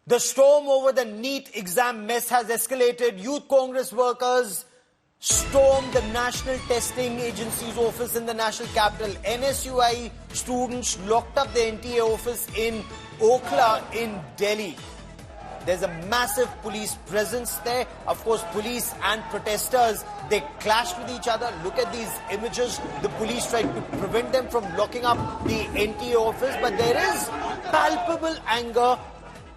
The storm over the NEET exam mess has escalated. Youth Congress workers stormed the National Testing Agency's office in the national capital. NSUI students locked up the NTA office in Okhla in Delhi. There's a massive police presence there. Of course, police and protesters, they clashed with each other. Look at these images. The police tried to prevent them from locking up the NTA office, but there is palpable anger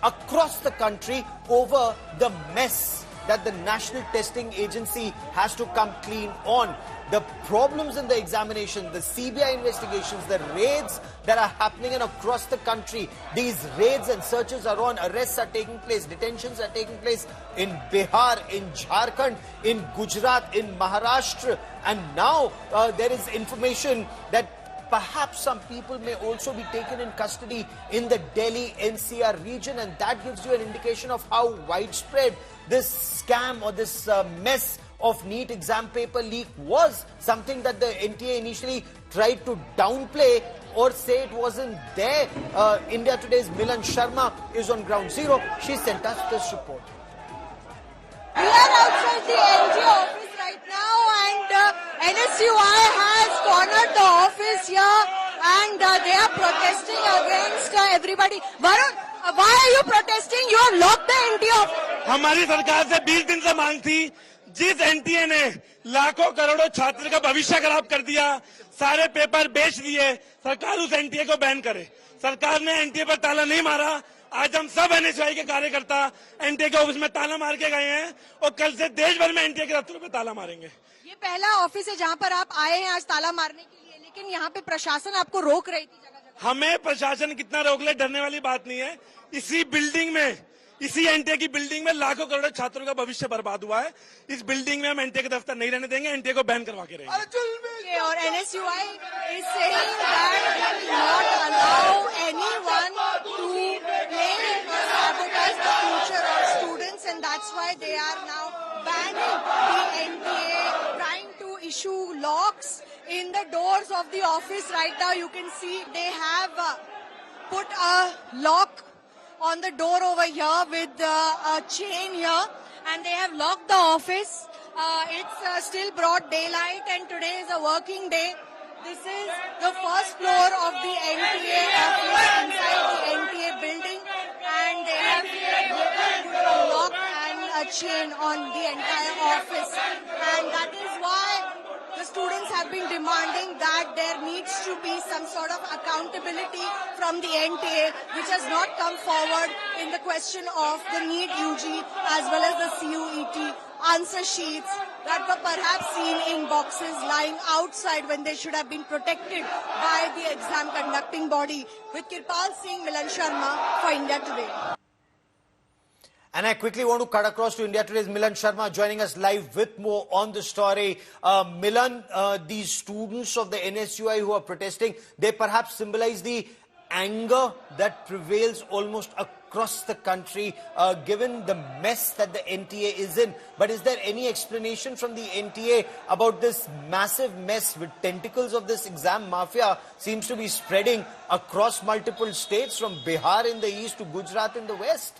across the country over the mess that the National Testing Agency has to come clean on. The problems in the examination, the CBI investigations, the raids that are happening across the country. These raids and searches are on, arrests are taking place, detentions are taking place in Bihar, in Jharkhand, in Gujarat, in Maharashtra. And now there is information that perhaps some people may also be taken in custody in the Delhi NCR region, and that gives you an indication of how widespread this scam or this mess of NEET exam paper leak was. Something that the NTA initially tried to downplay or say it wasn't there. India Today's Milan Sharma is on ground zero. She sent us this report. We are outside the NTA office right now, and NSUI has cornered the office here, and they are protesting against everybody. Varun, why are you protesting? You have locked the NTA office. हमारी सरकार से 20 दिन से मांग थी, जिस NTA ने लाखों करोड़ों छात्र का भविष्य खराब कर दिया, सारे पेपर बेच दिए, सरकार उस एनटीए को बैन करे। सरकार ने एनटीए पर ताला नहीं मारा। आज हम सब एनएसयूआई के कार्यकर्ता एनटीए के ऑफिस में ताला मार के गए हैं और कल से देश भर में एनटीए के दफ्तरों में ताला मारेंगे। ये पहला ऑफिस है जहां पर आप आए हैं आज ताला मारने के लिए, लेकिन यहाँ पे प्रशासन आपको रोक रही थी जगह जगह। हमें प्रशासन कितना रोक ले, डरने वाली बात नहीं है। इसी बिल्डिंग में, इसी एनटीए की बिल्डिंग में लाखों करोड़ों छात्रों का भविष्य बर्बाद हुआ है। इस बिल्डिंग में हम एनटीए के दफ्तर नहीं रहने देंगे, एनटीए को बैन करवा के रहेंगे। और NSUI is saying that they will not allow anyone to sabotage the future of students, and that's why they are now banning the NTA, trying to issue locks in the doors of the office. Right now you can see they have put a lock on the door over here with a chain here, and they have locked the office. It's still broad daylight, and today is a working day. This is the first floor of the NTA office inside the NTA building, and they have put a lock and a chain on the entire office, and that is why the students have been demanding that there needs to be some sort of accountability from the NTA, which has not come forward in the question of the NEET UG as well as the CUET answer sheets that were perhaps seen in boxes lying outside when they should have been protected by the exam conducting body. With Kirpal Singh, Milan Sharma for India Today. And I quickly want to cut across to India Today's Milan Sharma joining us live with more on the story. Milan, these students of the NSUI who are protesting, they perhaps symbolize the anger that prevails almost across the country given the mess that the NTA is in. But is there any explanation from the NTA about this massive mess with tentacles of this exam mafia seems to be spreading across multiple states from Bihar in the east to Gujarat in the west?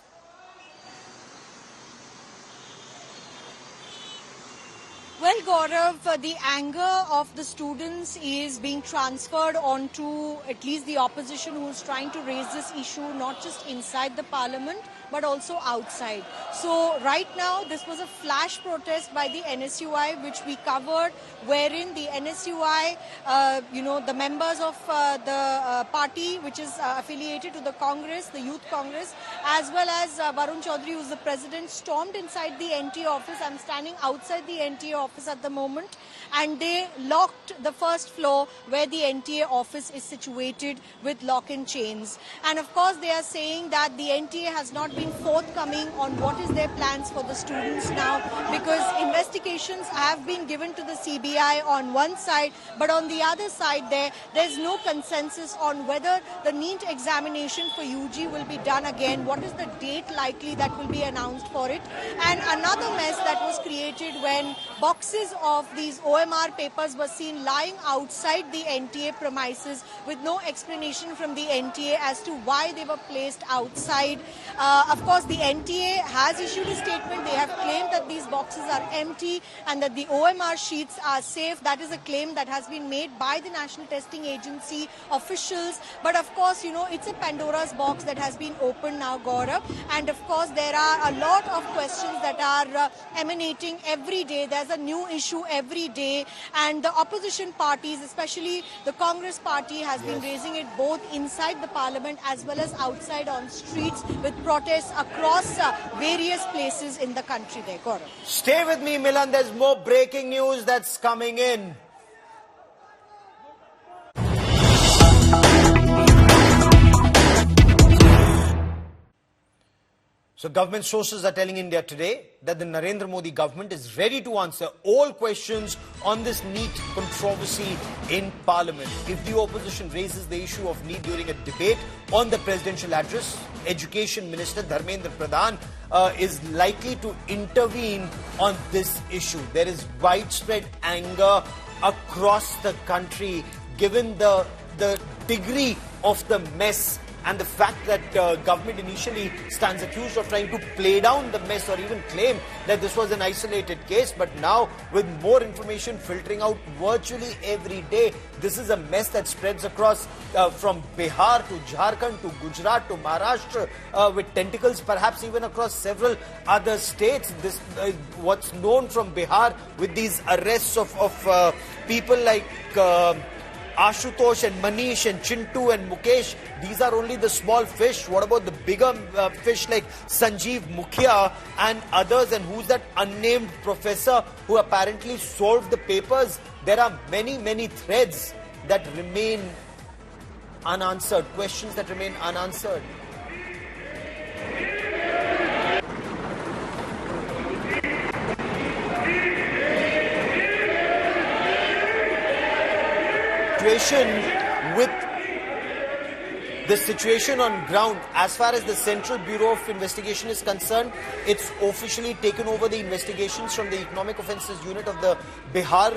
Well, Gaurav, the anger of the students is being transferred onto at least the opposition who is trying to raise this issue not just inside the parliament but also outside. So right now this was a flash protest by the NSUI which we covered, wherein the NSUI, the members of the party which is affiliated to the Congress, the Youth Congress, as well as Varun Chaudhary, who is the president, stormed inside the NTA office. I'm standing outside the NTA office at the moment, and they locked the first floor where the NTA office is situated with lock and chains. And of course they are saying that the NTA has not been forthcoming on what is their plans for the students now, because investigations have been given to the CBI on one side, but on the other side there's no consensus on whether the NEET examination for UG will be done again, what is the date likely that will be announced for it. And another mess that was created when boxes boxes of these OMR papers were seen lying outside the NTA premises with no explanation from the NTA as to why they were placed outside. Of course, the NTA has issued a statement. They have claimed that these boxes are empty and that the OMR sheets are safe. That is a claim that has been made by the National Testing Agency officials. But of course, it's a Pandora's box that has been opened now, Gaurav. And of course, there are a lot of questions that are emanating every day. There's a new issue every day. And the opposition parties, especially the Congress party, has been raising it both inside the parliament as well as outside on streets with protests across various places in the country there, Gaurav. Stay with me, Milan. There's more breaking news that's coming in. So government sources are telling India Today that the Narendra Modi government is ready to answer all questions on this NEET controversy in Parliament. If the opposition raises the issue of NEET during a debate on the presidential address, Education Minister Dharmendra Pradhan is likely to intervene on this issue. There is widespread anger across the country given the degree of the mess and the fact that government initially stands accused of trying to play down the mess or even claim that this was an isolated case. But now, with more information filtering out virtually every day, this is a mess that spreads across from Bihar to Jharkhand to Gujarat to Maharashtra with tentacles perhaps even across several other states. This what's known from Bihar with these arrests of people like Ashutosh and Manish and Chintu and Mukesh. These are only the small fish. What about the bigger fish like Sanjeev Mukhya and others? And who's that unnamed professor who apparently solved the papers? There are many, many threads that remain unanswered, questions that remain unanswered. With the situation on ground, as far as the Central Bureau of Investigation is concerned, it's officially taken over the investigations from the Economic Offences Unit of the Bihar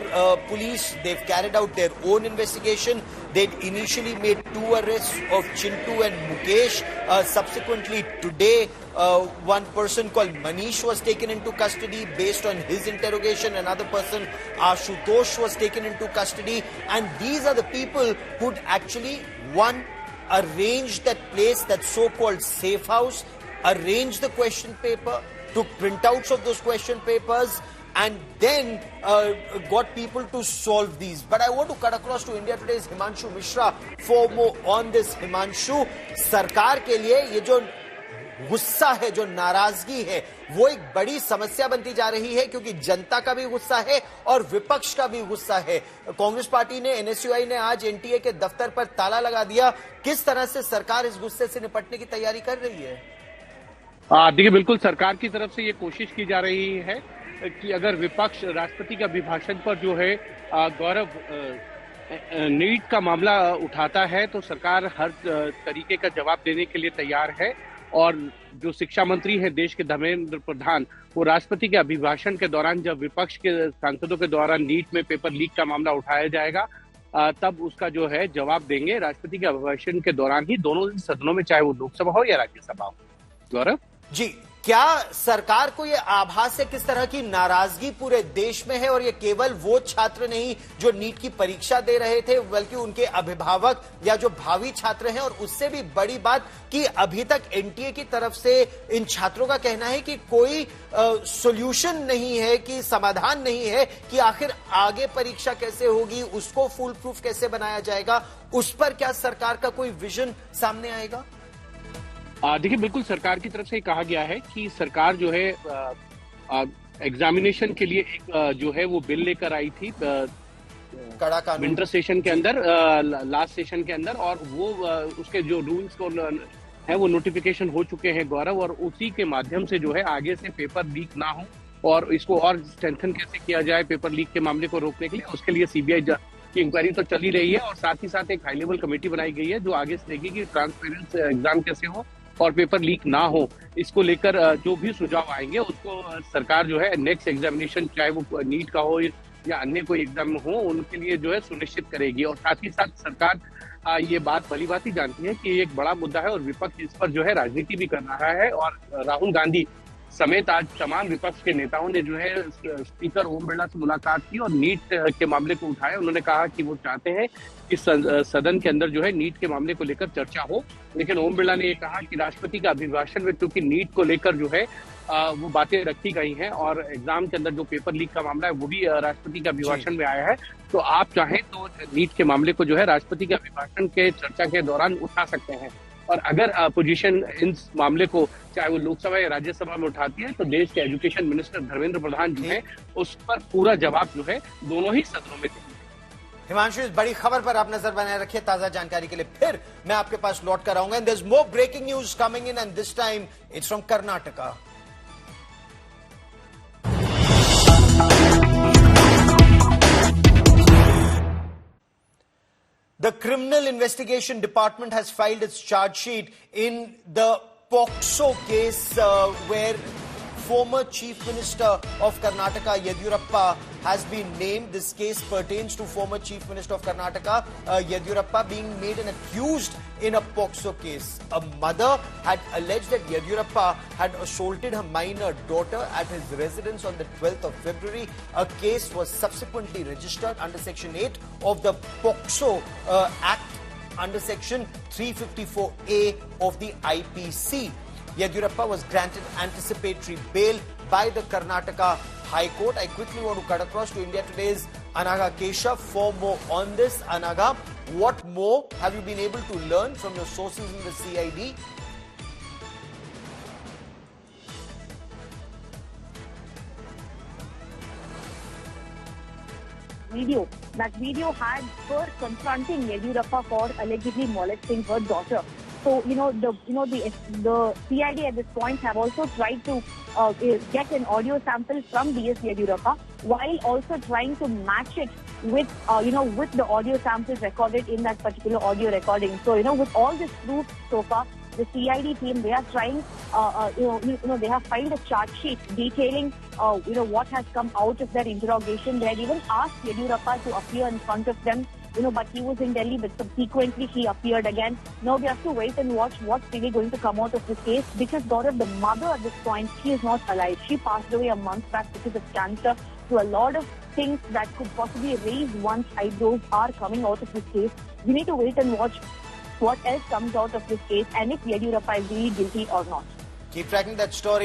police. They've carried out their own investigation. They'd initially made 2 arrests of Chintu and Mukesh. Subsequently today, one person called Manish was taken into custody based on his interrogation. Another person, Ashutosh, was taken into custody. And these are the people who'd actually, one, arranged that place, that so-called safe house, arranged the question paper, took printouts of those question papers, and then got people to solve these. But I want to cut across to India Today's Himanshu Mishra for more on this. Himanshu, सरकार के लिए ये जो गुस्सा है, जो नाराजगी है, वो एक बड़ी समस्या बनती जा रही है क्योंकि जनता का भी गुस्सा है और विपक्ष का भी गुस्सा है। कांग्रेस पार्टी ने, एनएसयूआई ने आज एनटीए के दफ्तर पर ताला लगा दिया। किस तरह से सरकार इस गुस्से से निपटने की तैयारी कर रही है? देखिए, बिल्कुल सरकार की तरफ से ये कोशिश की जा रही है कि अगर विपक्ष राष्ट्रपति के अभिभाषण पर जो है गौरव नीट का मामला उठाता है तो सरकार हर तरीके का जवाब देने के लिए तैयार है। और जो शिक्षा मंत्री है देश के धर्मेंद्र प्रधान, वो राष्ट्रपति के अभिभाषण के दौरान जब विपक्ष के सांसदों के द्वारा नीट में पेपर लीक का मामला उठाया जाएगा तब उसका जो है जवाब देंगे राष्ट्रपति के अभिभाषण के दौरान ही, दोनों सदनों में, चाहे वो लोकसभा हो या राज्यसभा हो। गौरव जी, क्या सरकार को ये आभास है किस तरह की नाराजगी पूरे देश में है? और ये केवल वो छात्र नहीं जो नीट की परीक्षा दे रहे थे, बल्कि उनके अभिभावक या जो भावी छात्र हैं। और उससे भी बड़ी बात कि अभी तक एनटीए की तरफ से इन छात्रों का कहना है कि कोई सॉल्यूशन नहीं है, कि समाधान नहीं है कि आखिर आगे परीक्षा कैसे होगी, उसको फुल प्रूफ कैसे बनाया जाएगा। उस पर क्या सरकार का कोई विजन सामने आएगा? देखिए, बिल्कुल सरकार की तरफ से कहा गया है कि सरकार जो है एग्जामिनेशन के लिए एक जो है वो बिल लेकर आई थी कड़ा कानून विंटर सेशन के अंदर, लास्ट सेशन के अंदर, और वो उसके जो रूल्स को है वो नोटिफिकेशन हो चुके हैं गौरव। और उसी के माध्यम से जो है आगे से पेपर लीक ना हो और इसको और स्ट्रेंथन कैसे किया जाए पेपर लीक के मामले को रोकने के लिए, उसके लिए सीबीआई की इंक्वायरी तो चली रही है। और साथ ही साथ एक हाई लेवल कमेटी बनाई गई है जो आगे से देखेगी कि ट्रांसपेरेंट एग्जाम कैसे हो और पेपर लीक ना हो। इसको लेकर जो भी सुझाव आएंगे उसको सरकार जो है नेक्स्ट एग्जामिनेशन, चाहे वो नीट का हो या अन्य कोई एग्जाम हो, उनके लिए जो है सुनिश्चित करेगी। और साथ ही साथ सरकार ये बात भली भांति जानती है कि ये एक बड़ा मुद्दा है और विपक्ष इस पर जो है राजनीति भी कर रहा है। और राहुल गांधी समेत आज तमाम विपक्ष के नेताओं ने जो है स्पीकर ओम बिरला से मुलाकात की और नीट के मामले को उठाया। उन्होंने कहा कि वो चाहते हैं कि सदन के अंदर जो है नीट के मामले को लेकर चर्चा हो, लेकिन ओम बिरला ने ये कहा कि राष्ट्रपति का अभिभाषण में चूंकि नीट को लेकर जो है वो बातें रखी गई हैं और एग्जाम के अंदर जो पेपर लीक का मामला है वो भी राष्ट्रपति के अभिभाषण में आया है, तो आप चाहें तो नीट के मामले को जो है राष्ट्रपति के अभिभाषण के चर्चा के दौरान उठा सकते हैं। और अगर अपोजिशन इन मामले को चाहे वो लोकसभा या राज्यसभा में उठाती है तो देश के एजुकेशन मिनिस्टर धर्मेंद्र प्रधान जो है उस पर पूरा जवाब जो है दोनों ही सदनों में देंगे। हिमांशु, इस बड़ी खबर पर आप नजर बनाए रखिए। ताजा जानकारी के लिए फिर मैं आपके पास लौट कर आऊंगा। And there is more breaking news coming in and this time it's from Karnataka. The Criminal Investigation Department has filed its charge sheet in the POCSO case where former Chief Minister of Karnataka, Yediyurappa, has been named. This case pertains to former Chief Minister of Karnataka, Yediyurappa, being made an accused in a POCSO case. A mother had alleged that Yediyurappa had assaulted her minor daughter at his residence on the 12th of February. A case was subsequently registered under Section 8 of the POCSO Act under Section 354A of the IPC. Yediyurappa was granted anticipatory bail by the Karnataka High Court. I quickly want to cut across to India Today's Anaga Keshav for more on this. Anaga, what more have you been able to learn from your sources in the CID? That video had her confronting Yediyurappa for allegedly molesting her daughter. So, the CID at this point have also tried to get an audio sample from B.S. Yediyurappa while also trying to match it with, with the audio samples recorded in that particular audio recording. So, with all this proof so far, the CID team, they are trying, they have filed a charge sheet detailing, what has come out of their interrogation. They had even asked Yediyurappa to appear in front of them, but he was in Delhi, but subsequently he appeared again. Now we have to wait and watch what's really going to come out of this case, because Gaurav, the mother at this point, she is not alive. She passed away a month back because of cancer. So a lot of things that could possibly raise one's eyebrows are coming out of this case. We need to wait and watch what else comes out of this case and if Yediyurappa is really guilty or not. Keep tracking that story.